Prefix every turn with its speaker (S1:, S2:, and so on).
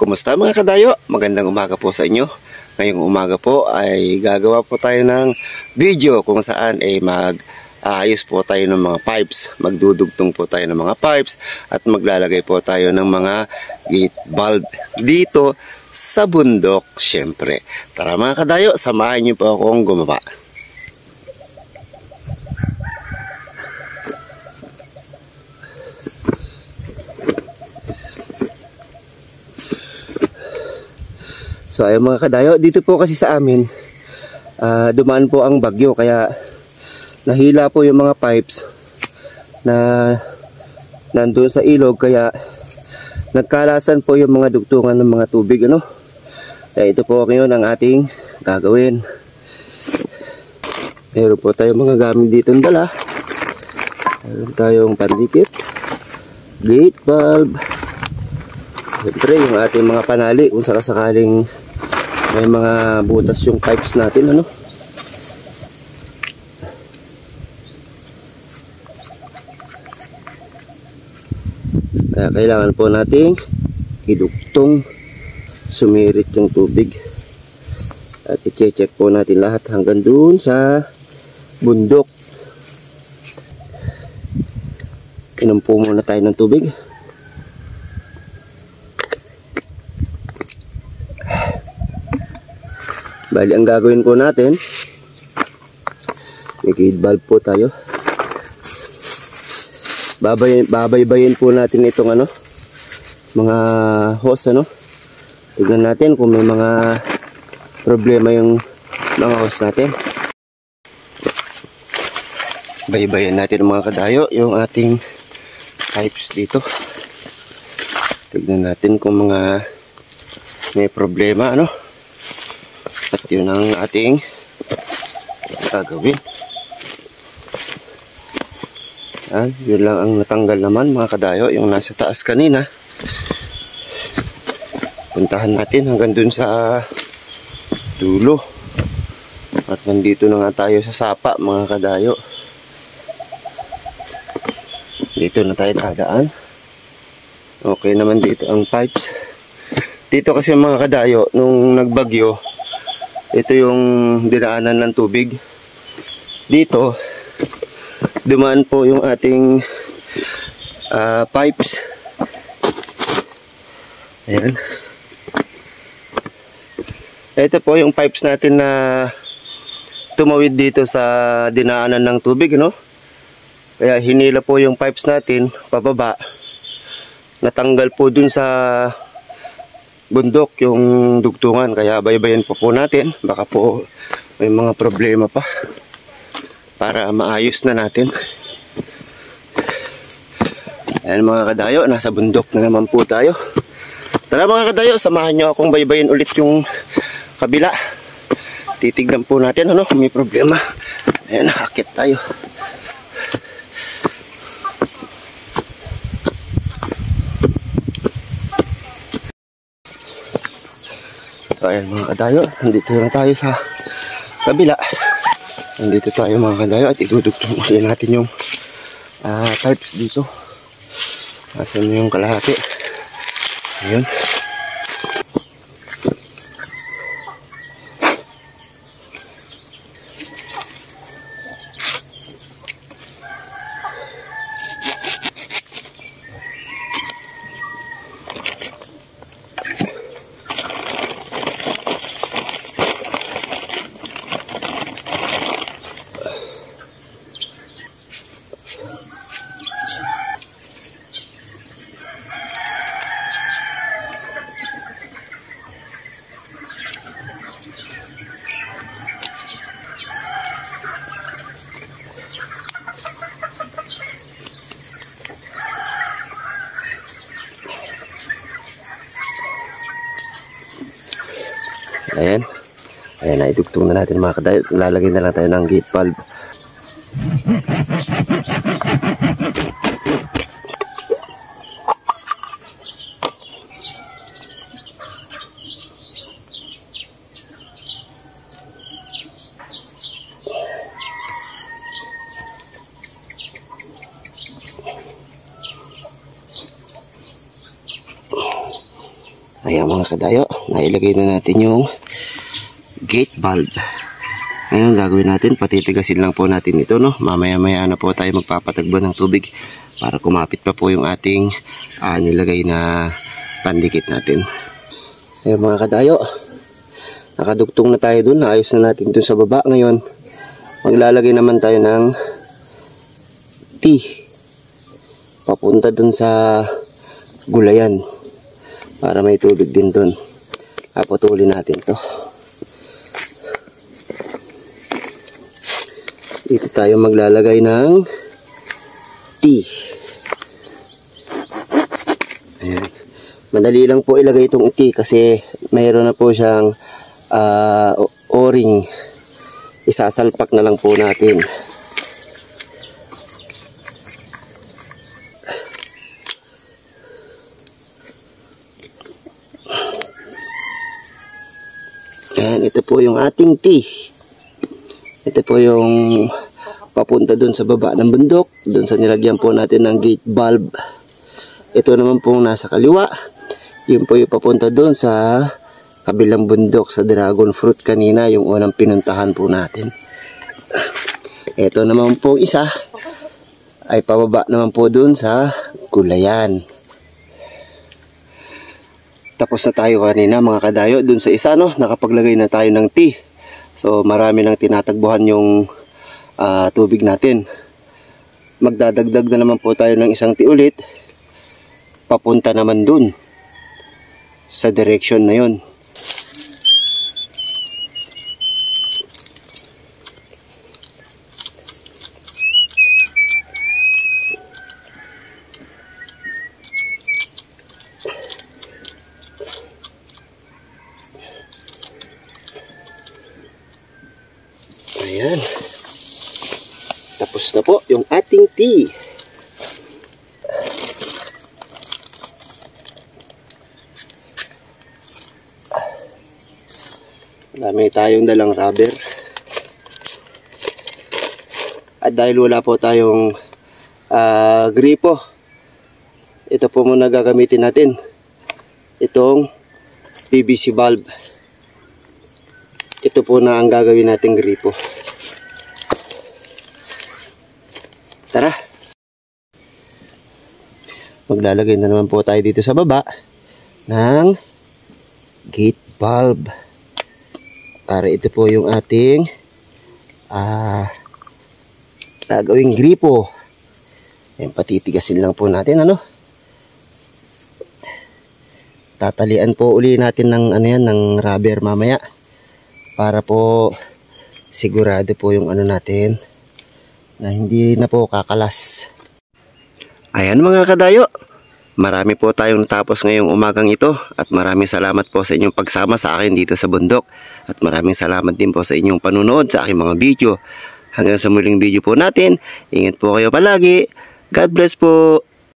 S1: Kumusta mga kadayo? Magandang umaga po sa inyo. Ngayong umaga po ay gagawa po tayo ng video kung saan ay mag-aayos po tayo ng mga pipes. Magdudugtong po tayo ng mga pipes at maglalagay po tayo ng mga gate valve dito sa bundok syempre. Tara mga kadayo, samahan niyo po akong gumawa. So ayun mga kadayo, dito po kasi sa amin dumaan po ang bagyo kaya nahila po yung mga pipes na nandun sa ilog kaya nagkalasan po yung mga dugtungan ng mga tubig ano. Kaya ito po ngayon ang ating gagawin. Meron po tayong mga gamit dito ng dala. Meron tayong pandikit, gate valve, siyempre yung ating mga panali kung sakasakaling may mga butas yung pipes natin ano. Kaya kailangan po nating idugtong, sumirit yung tubig at i-check po natin lahat hanggang dun sa bundok. Inom po muna tayo ng tubig. Bali ang gagawin po natin, may gate valve po tayo. Babaybayin po natin itong ano, mga hose ano. Tignan natin kung may mga problema yung mga hose natin. Baybayin natin mga kadayo yung ating pipes dito. Tignan natin kung mga may problema ano. At yun ang ating gagawin. Yun lang ang natanggal naman mga kadayo, yung nasa taas kanina. Puntahan natin hanggang dun sa dulo. At nandito na nga tayo sa sapa mga kadayo. Dito na tayo dadaan. Okay naman dito ang pipes. Dito kasi mga kadayo, nung nagbagyo, ito yung dinaanan ng tubig. Dito, dumaan po yung ating pipes. Ayan. Ito po yung pipes natin na tumawid dito sa dinaanan ng tubig, no? Kaya hinila po yung pipes natin pababa. Natanggal po dun sa bundok yung dugtungan, kaya baybayin po natin, baka po may mga problema pa para maayos na natin. Ayan mga kadayo, nasa bundok na naman po tayo. Tara mga kadayo, samahan nyo akong baybayin ulit yung kabila. Titignan po natin ano kung may problema. Ayan, akit tayo. So, ayan mga kadayo, nandito na tayo sa kabila. Nandito tayo mga kadayo at idudugtong ulit natin yung pipes dito. Asan yung kalahati? Ayan. Ayan. Ayan, naidugtong na natin mga kadayo. Lalagay na lang tayo ng gate valve. Ayan mga kadayo, nailagay na natin yung gate valve. Ngayon gagawin natin, patitigasin lang po natin ito, no? Mamaya-maya na po tayo magpapatagbo ng tubig para kumapit pa po yung ating nilagay na pandikit natin. Ayan mga kadayo, nakadugtong na tayo dun, naayos na natin dun sa baba. Ngayon maglalagay naman tayo ng T papunta dun sa gulayan para may tubig din dun. Paputulin natin to. Dito tayo maglalagay ng T. Ayan. Madali lang po ilagay itong T kasi mayroon na po siyang o-ring. Isasalpak na lang po natin. Ayan, ito po yung ating T. Ito po yung papunta dun sa baba ng bundok, dun sa nilagyan po natin ng gate valve. Ito naman po nasa kaliwa, yun po yung papunta dun sa kabilang bundok, sa dragon fruit kanina, yung unang pinuntahan po natin. Ito naman po isa ay pababa naman po dun sa gulayan. Tapos na tayo kanina mga kadayo dun sa isa, no? Nakapaglagay na tayo ng T. So marami nang tinatagbuhan yung tubig natin. Magdadagdag na naman po tayo ng isang T ulit. Papunta naman dun sa direction na yun. Ayan. Tapos na po yung ating tea. Marami tayong dalang rubber. At dahil wala po tayong gripo, ito po muna gagamitin natin. Itong PVC valve. Ito po na ang gagawin nating gripo. Tara. Maglalagay na naman po tayo dito sa baba ng gate valve. Para ito po yung ating gagawing gripo. Ayan, patitigasin lang po natin, ano? Tatalian po uli natin ng ng rubber mamaya para po sigurado po yung natin na hindi na po kakalas. Ayan mga kadayo, marami po tayong natapos ngayong umagang ito at maraming salamat po sa inyong pagsama sa akin dito sa bundok at maraming salamat din po sa inyong panunood sa aking mga video. Hanggang sa muling video po natin, ingat po kayo palagi. God bless po.